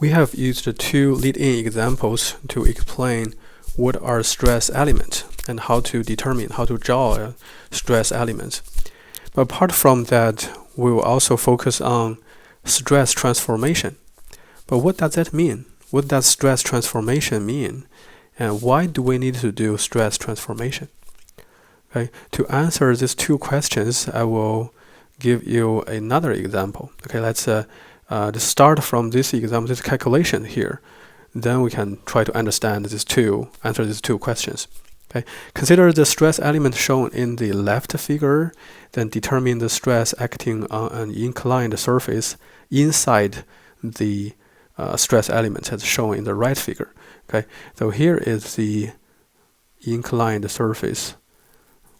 We have used two lead-in examples to explain what are stress elements and how to draw a stress element. But apart from that, we will also focus on stress transformation. But what does that mean? What does stress transformation mean? And why do we need to do stress transformation? Okay, to answer these two questions, I will give you another example. Okay, let's start from this example, this calculation here. Then we can try to answer these two questions. Okay, consider the stress element shown in the left figure, then determine the stress acting on an inclined surface inside the stress element as shown in the right figure. Okay, so here is the inclined surface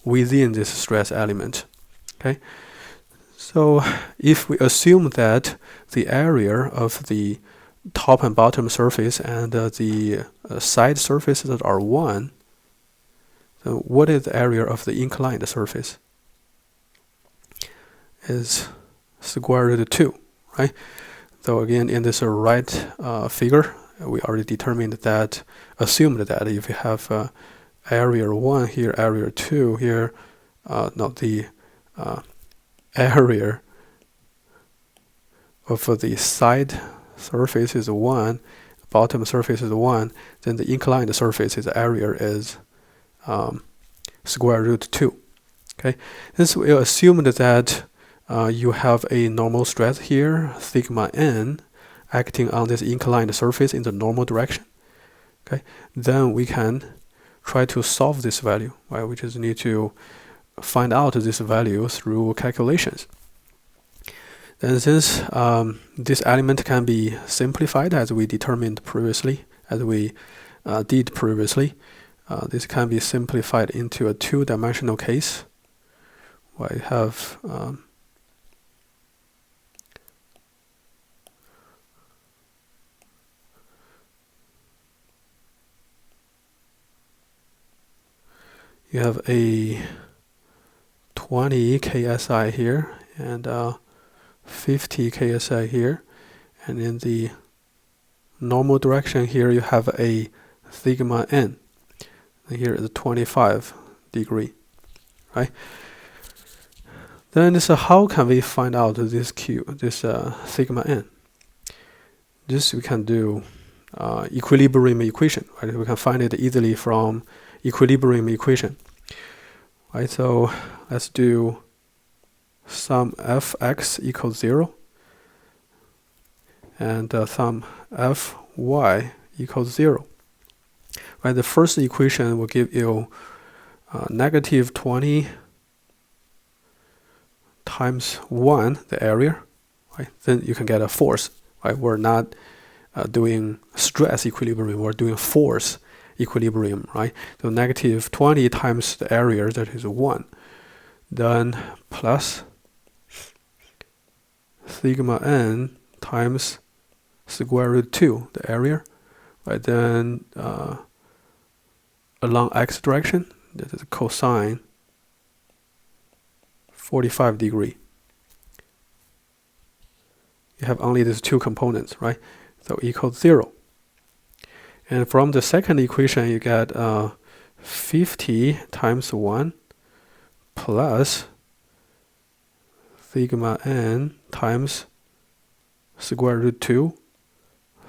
within this stress element. Okay, so if we assume that the area of the top and bottom surface and the side surfaces are 1, so what is the area of the inclined surface? Is square root of 2, right? So again, in this right figure, we already determined that, assumed that if you have area 1 here, area 2 here, the area of the side surface is 1, bottom surface is 1, then the inclined surface's area is square root 2. Okay, this we assumed that you have a normal stress here, sigma n, acting on this inclined surface in the normal direction. Okay, then we can try to solve this value. Right? We just need to find out this value through calculations. Then since this element can be simplified as we determined previously, this can be simplified into a two-dimensional case. I have you have a 20 KSI here and 50 KSI here, and in the normal direction here you have a sigma n, and here is 25 degree, right? Then how can we find out this sigma n? This we can do equilibrium equation, right? We can find it easily from equilibrium equation, right? So let's do sum fx equals 0 and sum fy equals 0. Right, the first equation will give you negative 20 times 1, the area, right? Then you can get a force, right? We're not doing stress equilibrium, we're doing force equilibrium, right? So negative 20 times the area, that is 1. Then plus sigma n times square root 2, the area, right? Then along x direction, that is cosine 45 degree. You have only these two components, right? So equals 0. And from the second equation, you get 50 times 1 plus sigma n times square root 2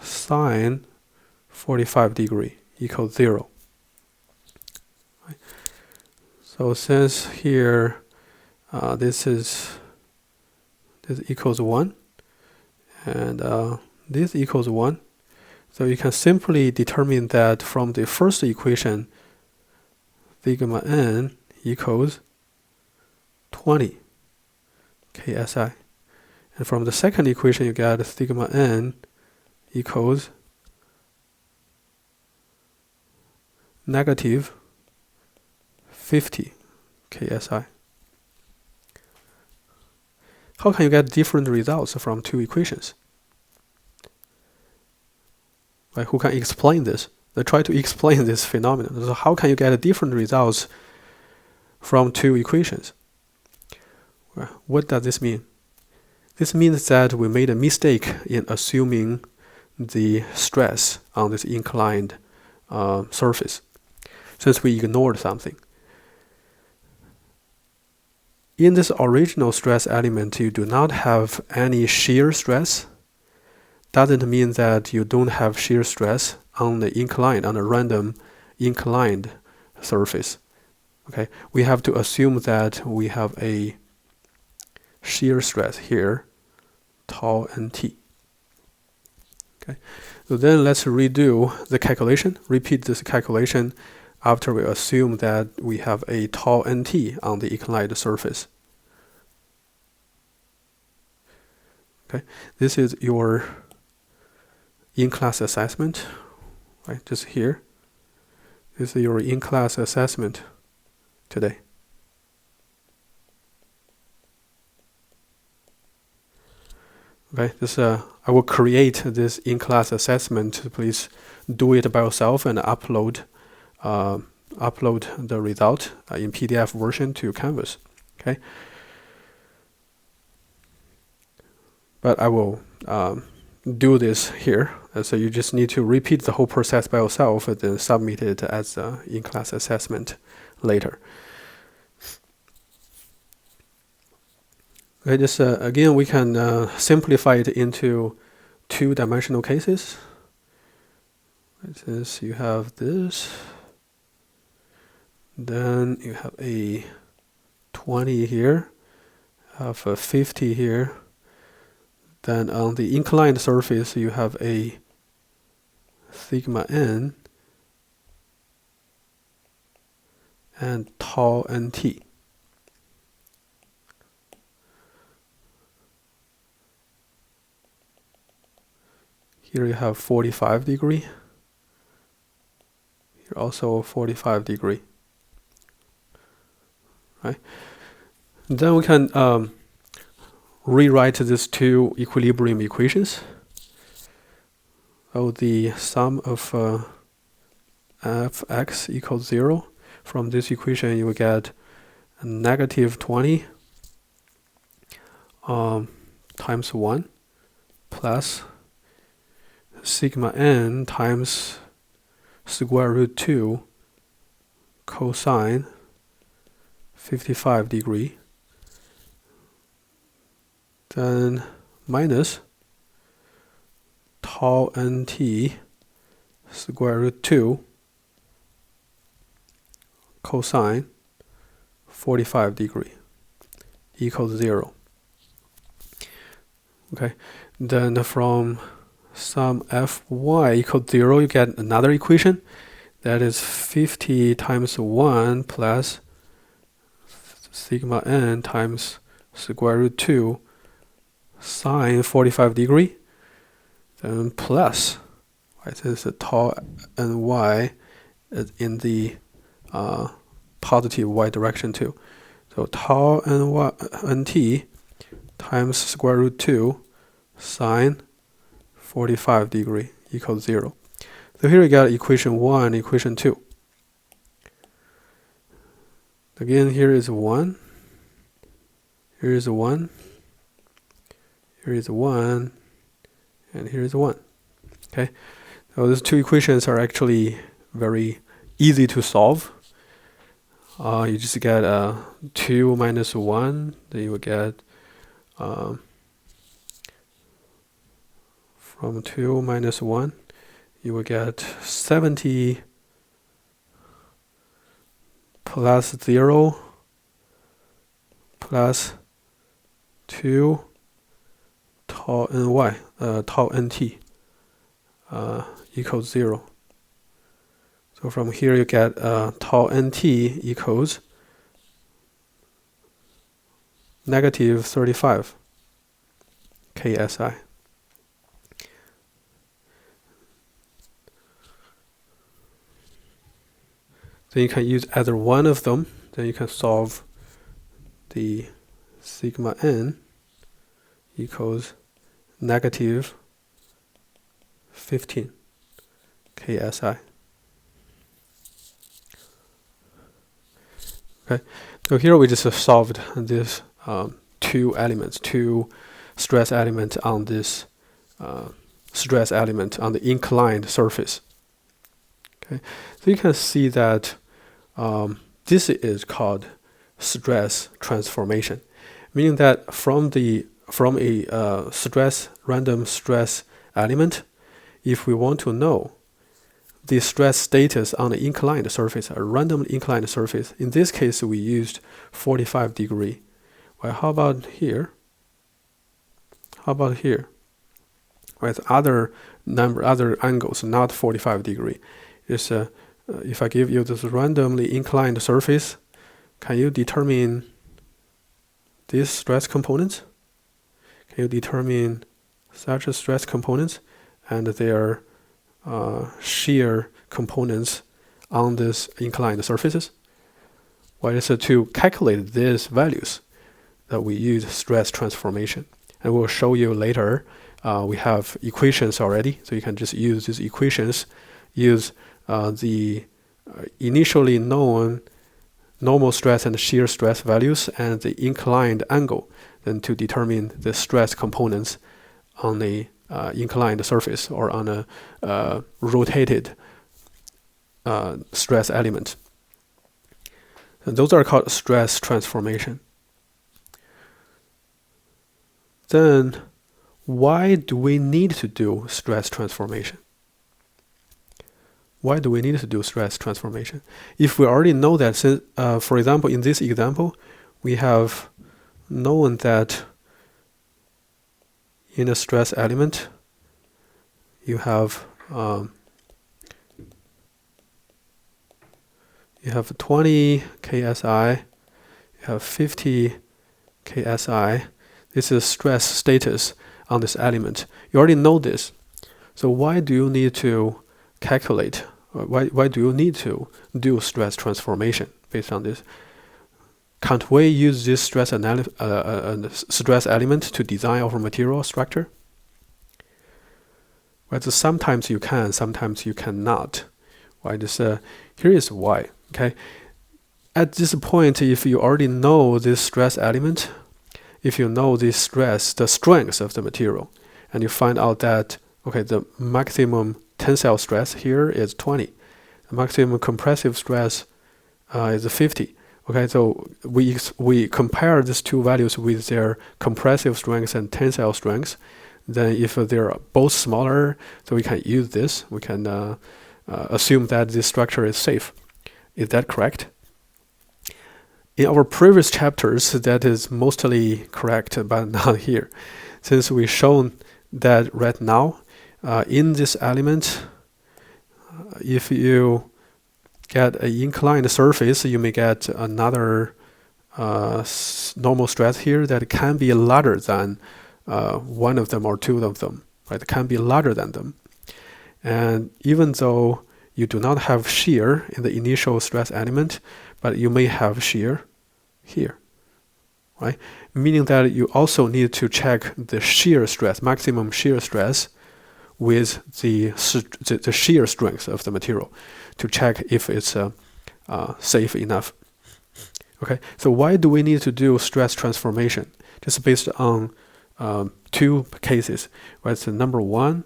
sine 45 degree equals 0. Right. So since here this equals 1 and this equals 1, so you can simply determine that from the first equation sigma n equals 20 KSI, and from the second equation you get sigma n equals negative 50 KSI. How can you get different results from two equations? Right, who can explain this? They try to explain this phenomenon. So how can you get different results from two equations? Well, what does this mean? This means that we made a mistake in assuming the stress on this inclined surface, since we ignored something. In this original stress element, you do not have any shear stress. Doesn't mean that you don't have shear stress on a random inclined surface. Okay, we have to assume that we have a shear stress here, tau nt. Okay, so then let's redo the calculation, repeat this calculation after we assume that we have a tau nt on the inclined surface. Okay, this is your in-class assessment, right? Just here. This is your in-class assessment today. Okay, I will create this in-class assessment. Please do it by yourself and upload the result in PDF version to Canvas. Okay, but I will do this here. So you just need to repeat the whole process by yourself and then submit it as an in-class assessment later. Okay, just again, we can simplify it into two-dimensional cases. Since you have this, then you have a 20 here, have a 50 here. Then on the inclined surface, you have a sigma n and tau nt. Here you have 45 degree. Here also 45 degree. Right. Then we can rewrite these two equilibrium equations. So the sum of fx equals 0. From this equation, you will get a negative 20 times 1 plus sigma n times square root 2 cosine 55 degree, then minus tau nt square root 2 cosine 45 degree equals 0. Okay, then from sum fy equals 0, you get another equation that is 50 times 1 plus sigma n times square root 2 sine 45 degree, then plus, right, this is tau ny in the positive y direction too. So tau nt times square root 2 sine 45 degree equals 0. So here we got equation 1, equation 2. Again, here is 1. Here is 1. Here is 1. And here is 1. Okay. So these two equations are actually very easy to solve. You just get 2 minus 1. Then you will get from 2 minus 1, you will get 70 plus 0 plus 2 tau nt equals 0. So from here you get tau nt equals negative 35 ksi. Then you can use either one of them. Then you can solve the sigma n equals negative 15 ksi. Okay, so here we just solved this two stress elements on this stress element on the inclined surface. Okay, so you can see that this is called stress transformation, meaning that from a random stress element, if we want to know the stress status on the inclined surface, a random inclined surface, in this case we used 45 degree. Well, how about here? How about here? With other angles, not 45 degree. It's if I give you this randomly inclined surface, can you determine these stress components? Can you determine such a stress components and their shear components on these inclined surfaces? Well, it's to calculate these values that we use stress transformation. And we'll show you later. We have equations already, so you can just use these equations, use the initially known normal stress and shear stress values and the inclined angle, then to determine the stress components on the inclined surface or on a rotated stress element. And those are called stress transformation. Then why do we need to do stress transformation? Why do we need to do stress transformation? If we already know that, since, for example, in this example, we have known that in a stress element, you have 20 KSI, you have 50 KSI. This is stress status on this element. You already know this. So why do you need to calculate? Why do you need to do stress transformation based on this? Can't we use this stress element to design our material structure? Right, so sometimes you can, sometimes you cannot. Right, here is why. Okay, at this point, if you already know this stress element, if you know this stress, the strength of the material, and you find out that, okay, the maximum tensile stress here is 20, the maximum compressive stress is 50. Okay, so we compare these two values with their compressive strength and tensile strength. Then if they're both smaller, so we can use this. We can assume that this structure is safe. Is that correct? In our previous chapters, that is mostly correct, but not here. Since we've shown that right now, in this element, if you get an inclined surface, you may get another normal stress here that can be larger than one of them or two of them. Right? It can be larger than them. And even though you do not have shear in the initial stress element, but you may have shear here, right? Meaning that you also need to check the shear stress, maximum shear stress, with the shear strength of the material to check if it's safe enough. Okay, so why do we need to do stress transformation? Just based on two cases, right? So number one,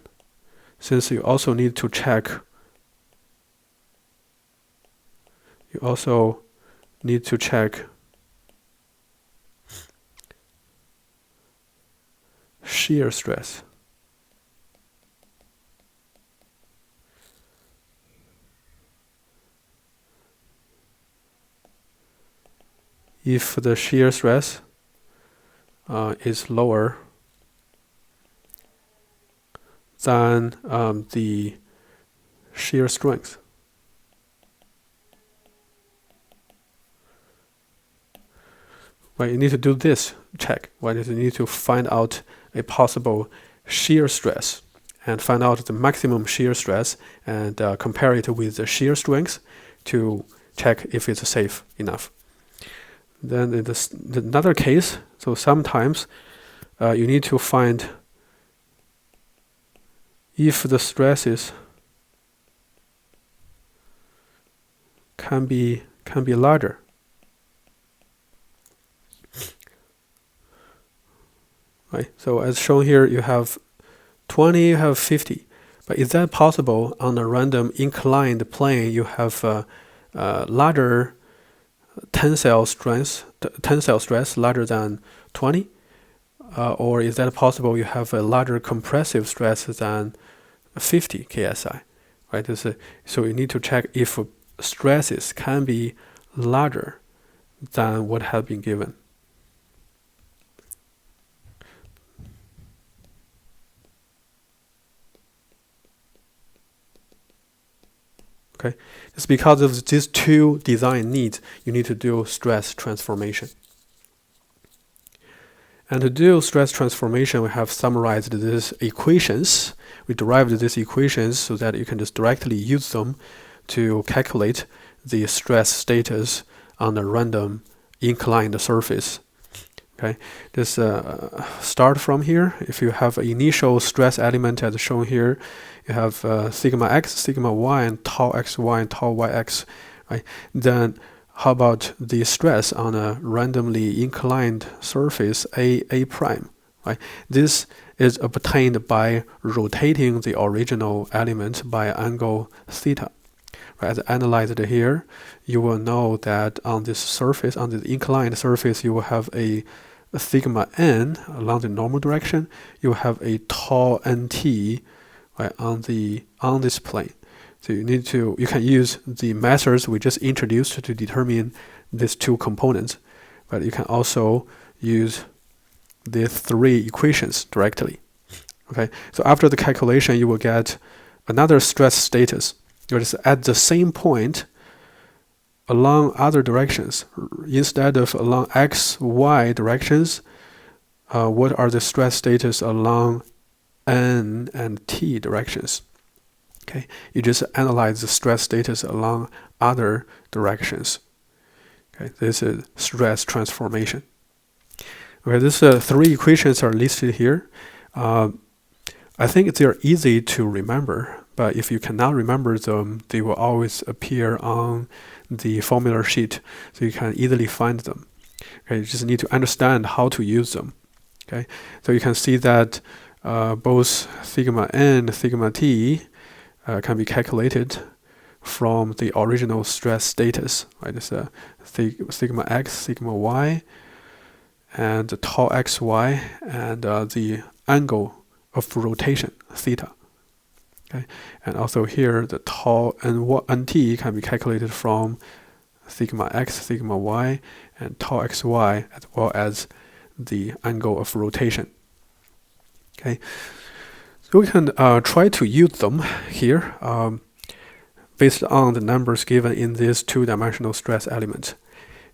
since you also need to check, shear stress. If the shear stress is lower than the shear strength. Right, you need to do this check. Right, you need to find out a possible shear stress and find out the maximum shear stress and compare it with the shear strength to check if it's safe enough. Then in another case, so sometimes you need to find if the stresses can be larger. Right. So as shown here, you have 20 you have 50. But is that possible on a random inclined plane? You have larger tensile stress larger than 20, or is that possible? You have a larger compressive stress than 50 ksi, right? So you need to check if stresses can be larger than what has been given. Okay, it's because of these two design needs, you need to do stress transformation. And to do stress transformation, we have summarized these equations. We derived these equations so that you can just directly use them to calculate the stress status on a random inclined surface. Okay, just start from here. If you have an initial stress element as shown here, you have sigma x, sigma y, and tau xy and tau yx, right? Then how about the stress on a randomly inclined surface A prime, right? This is obtained by rotating the original element by angle theta. Right? As analyzed here, you will know that on this surface, on the inclined surface, you will have a sigma n along the normal direction. You will have a tau nt, right, on this plane. So you can use the methods we just introduced to determine these two components, but you can also use the three equations directly. Okay, so after the calculation, you will get another stress status. It is at the same point along other directions. Instead of along x, y directions, what are the stress status along n and t directions? Okay, you just analyze the stress status along other directions. Okay, this is stress transformation. Okay, these three equations are listed here. I think they are easy to remember, but if you cannot remember them, they will always appear on the formula sheet, so you can easily find them. Okay, you just need to understand how to use them. Okay, so you can see that both sigma n and sigma t can be calculated from the original stress status, right? It's sigma x, sigma y, and tau xy, and the angle of rotation, theta. Okay, and also here the tau nt can be calculated from sigma x, sigma y, and tau xy, as well as the angle of rotation. Okay, so we can try to use them here based on the numbers given in this two-dimensional stress element.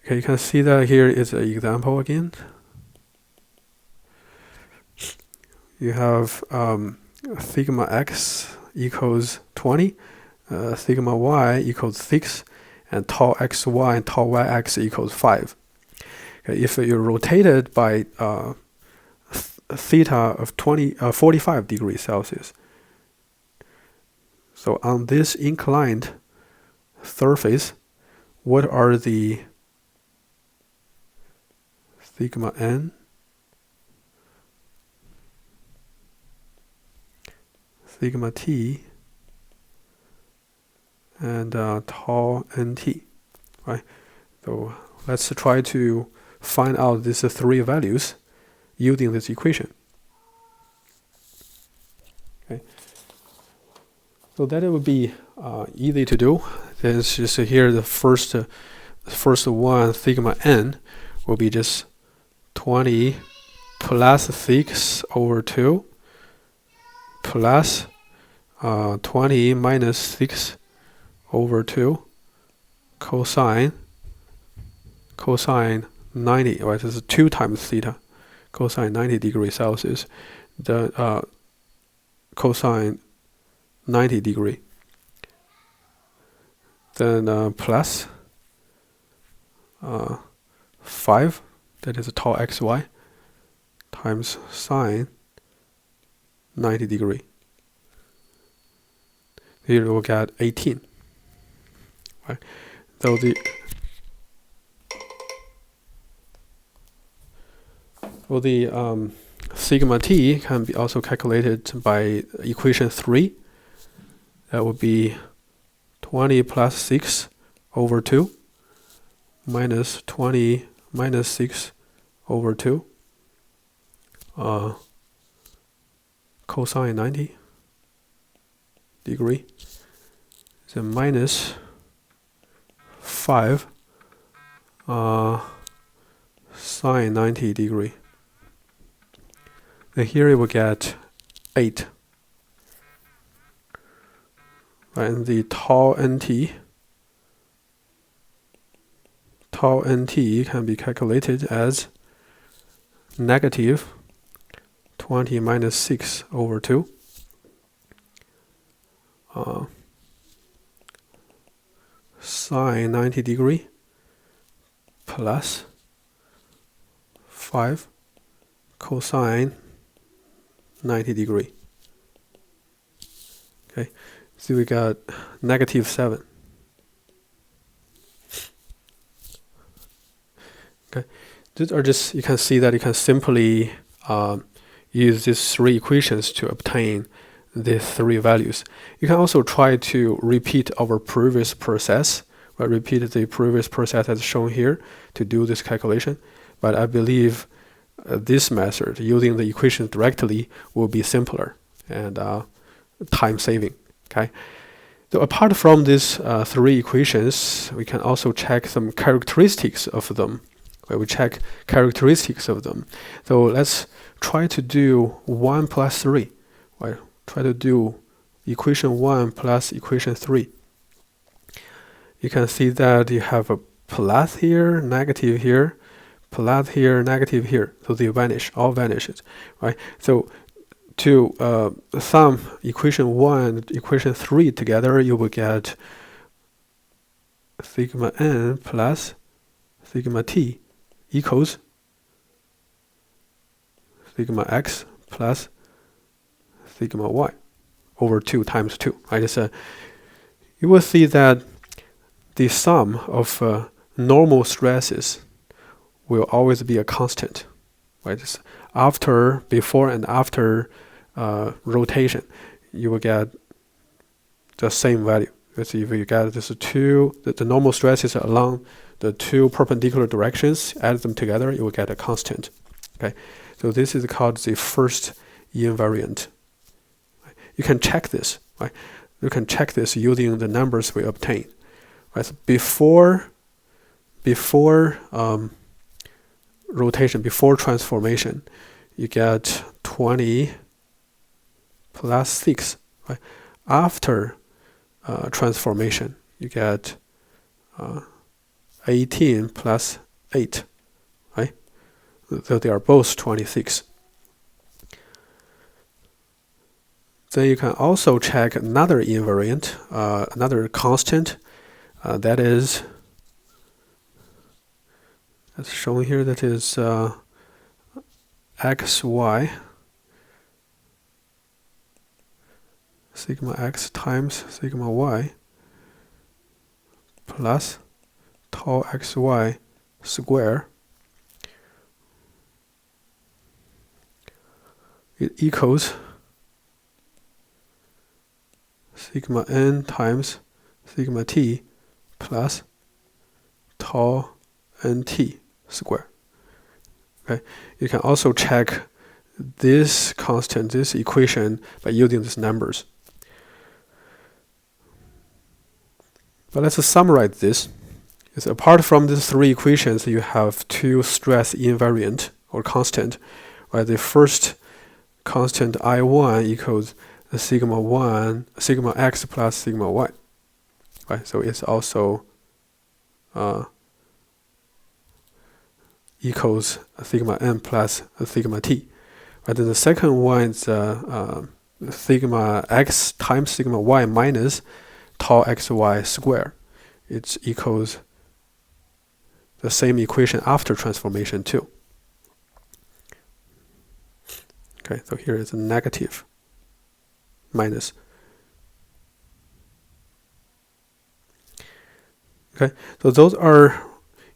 Okay, you can see that here is an example again. You have sigma x equals 20, sigma y equals 6, and tau xy and tau yx equals 5. Okay, if you rotate it by theta of 45 degrees Celsius, so on this inclined surface, what are the sigma n, sigma t, and tau nt, right? So let's try to find out these three values using this equation. Okay, so that would be easy to do. Then just here the first one, sigma n, will be just 20 plus 6 over 2 plus 20 minus 6 over 2 cosine 90, right? This is 2 times theta, cosine 90 degrees Celsius, the cosine 90 degree. Then plus 5, that is tau xy, times sine 90 degree. Here we'll get 18. Right? So the sigma t can be also calculated by equation 3. That would be 20 plus 6 over 2 minus 20 minus 6 over 2 cosine 90 degree, then minus 5 sine 90 degree. Then here you will get 8. And the tau nt can be calculated as negative 20 minus 6 over 2 sine 90 degree plus 5 cosine 90 degree. Okay, so we got negative 7. Okay, these are just, you can see that you can simply use these 3 equations to obtain these 3 values. You can also try to repeat our previous process, right? Repeat the previous process as shown here to do this calculation. But I believe this method, using the equations directly, will be simpler and time saving. Okay. So apart from these 3 equations, we can also check some characteristics of them. We check characteristics of them. So let's try to do 1 plus 3. Right? Try to do equation 1 plus equation 3. You can see that you have a plus here, negative here, plus here, negative here. So they vanish, all vanishes. Right? So to sum equation 1 and equation 3 together, you will get sigma n plus sigma t equals sigma x plus sigma y over 2 times 2. Right? You will see that the sum of normal stresses will always be a constant. Right? Before and after rotation, you will get the same value. Let's see, if you get this the normal stresses along the 2 perpendicular directions, add them together, you will get a constant. Okay, so this is called the first invariant. You can check this. Right? You can check this using the numbers we obtain. Right? So before rotation, before transformation, you get 20 plus 6. Right? After transformation, you get 18 plus 8. Right? So they are both 26. Then you can also check another invariant, another constant, that is, as shown here, that is xy, sigma x times sigma y plus tau xy square. It equals sigma n times sigma t plus tau nt square. Okay, you can also check this constant, this equation, by using these numbers. But let's summarize this. It's apart from these 3 equations, you have 2 stress invariant or constant. Right? The first constant I1 equals sigma x plus sigma y. Right? So it's also equals sigma n plus sigma t. Right? Then the second one is sigma x times sigma y minus tau xy square. It equals the same equation after transformation too. Okay, so here is a negative minus. Okay, so those are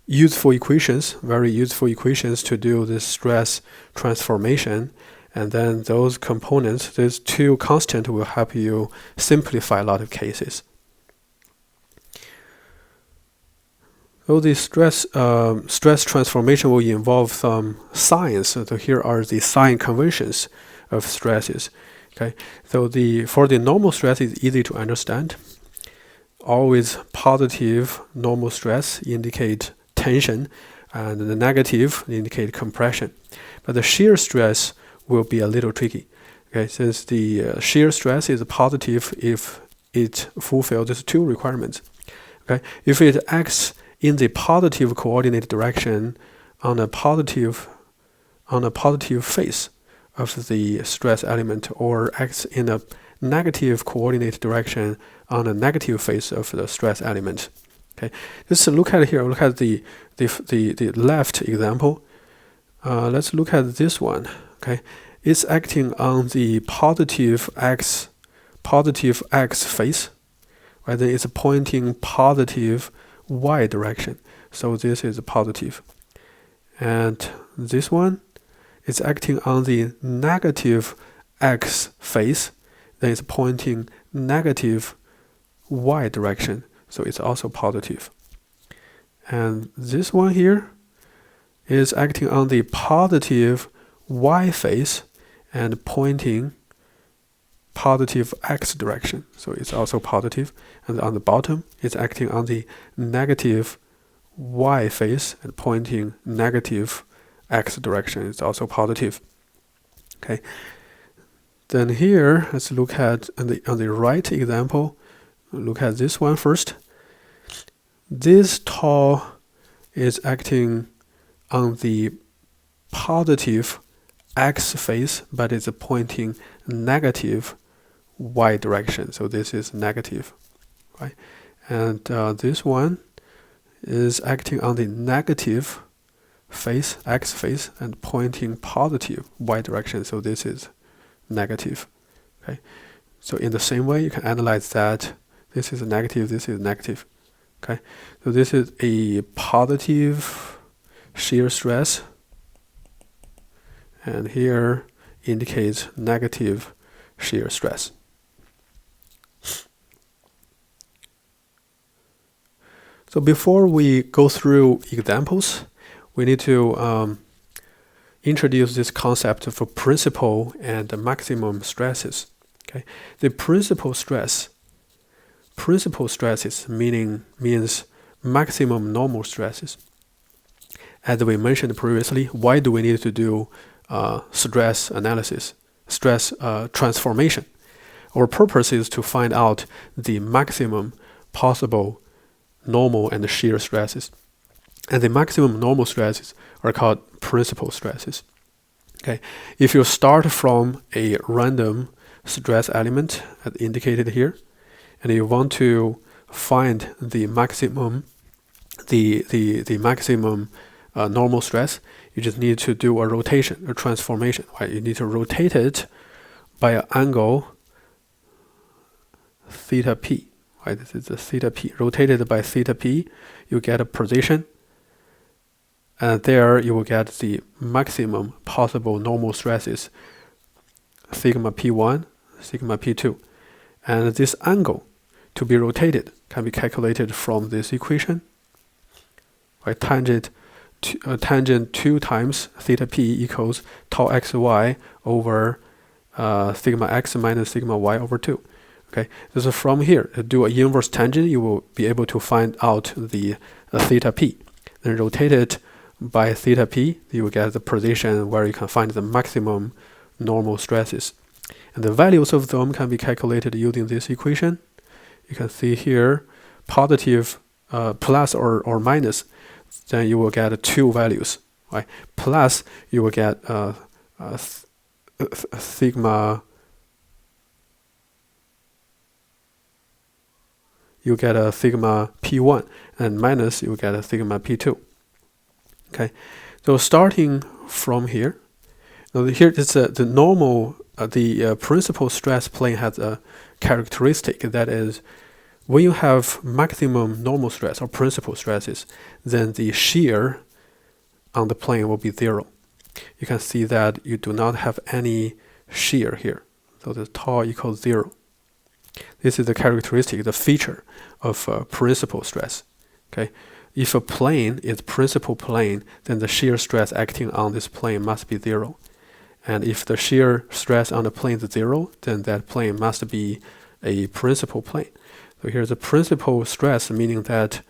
useful equations, very useful equations to do this stress transformation. And then those components, these two constants, will help you simplify a lot of cases. So the stress transformation will involve some signs. So here are the sign conventions of stresses. Okay, so for the normal stress is easy to understand. Always positive normal stress indicate tension, and the negative indicate compression. But the shear stress will be a little tricky. Okay, since the shear stress is positive if it fulfills these two requirements. Okay, if it acts in the positive coordinate direction on a positive face of the stress element, or acts in a negative coordinate direction on a negative face of the stress element. Okay, let's look at here. Look at the left example. Let's look at this one. Okay, it's acting on the positive x face, right? Then it's pointing positive y direction. So this is positive. And this one is acting on the negative x face, then it's pointing negative y direction. So it's also positive. And this one here is acting on the positive y face and pointing positive x direction. So it's also positive. And on the bottom, it's acting on the negative y face and pointing negative x direction. It's also positive. Okay. Then here, let's look at on the right example. Look at this one first. This tau is acting on the positive x face, but it's pointing negative y direction. So this is negative, right? And this one is acting on the negative face, x face, and pointing positive y direction. So this is negative. Okay. So in the same way, you can analyze that. This is negative. This is negative. Okay. So this is a positive shear stress, and here indicates negative shear stress. So before we go through examples, we need to introduce this concept for principal and maximum stresses. Okay, the principal stresses means maximum normal stresses. As we mentioned previously, why do we need to do stress analysis, stress transformation? Our purpose is to find out the maximum possible normal and shear stresses. And the maximum normal stresses are called principal stresses. Okay, if you start from a random stress element as indicated here, and you want to find the maximum, the maximum normal stress, you just need to do a rotation, a transformation. Right? You need to rotate it by an angle theta p. Right? This is the theta p. Rotated by theta p, you get a position. And there you will get the maximum possible normal stresses, sigma p1, sigma p2. And this angle to be rotated can be calculated from this equation. Right? Tangent 2 times theta p equals tau xy over sigma x minus sigma y over 2. Okay, so from here, to do an inverse tangent, you will be able to find out the theta p. Then rotate it by theta p, you will get the position where you can find the maximum normal stresses. And the values of them can be calculated using this equation. You can see here, positive plus or minus, then you will get two values. Right? Plus, you will get sigma. You get a sigma p1, and minus you get a sigma p2. Okay, so starting from here, now here is the normal, the principal stress plane has a characteristic that is when you have maximum normal stress or principal stresses, then the shear on the plane will be 0. You can see that you do not have any shear here. So the tau equals 0. This is the characteristic, the feature of principal stress. Okay, if a plane is principal plane, then the shear stress acting on this plane must be 0. And if the shear stress on the plane is 0, then that plane must be a principal plane. So here's the principal stress, meaning that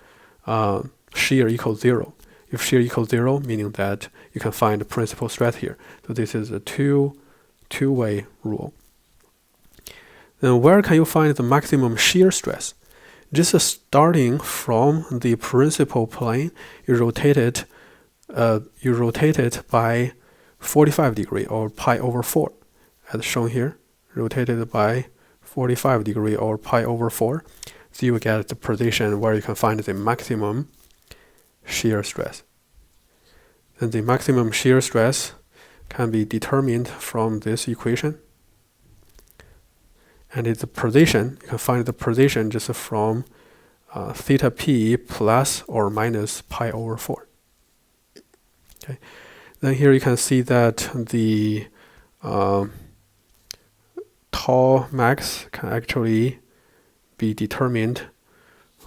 shear equals 0. If shear equals 0, meaning that you can find the principal stress here. So this is a two-way rule. Then where can you find the maximum shear stress? Just starting from the principal plane, you rotate it by 45 degree or pi over 4, as shown here. Rotated by 45 degree or pi over 4. So you get the position where you can find the maximum shear stress. And the maximum shear stress can be determined from this equation. And it's the position, you can find the position just from theta p plus or minus pi over 4. Okay. Then here you can see that the tau max can actually be determined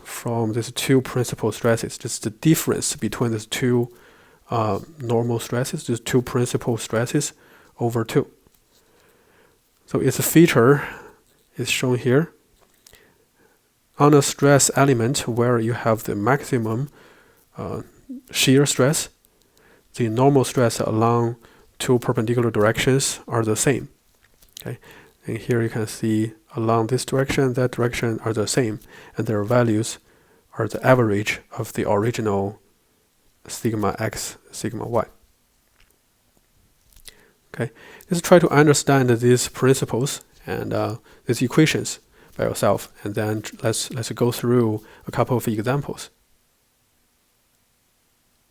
from these two principal stresses, just the difference between these two normal stresses, these two principal stresses over 2. So its feature is shown here. On a stress element where you have the maximum shear stress, the normal stress along two perpendicular directions are the same. Okay, and here you can see along this direction, that direction are the same, and their values are the average of the original sigma x, sigma y. Okay, let's try to understand these principles and these equations by yourself, and then let's go through a couple of examples.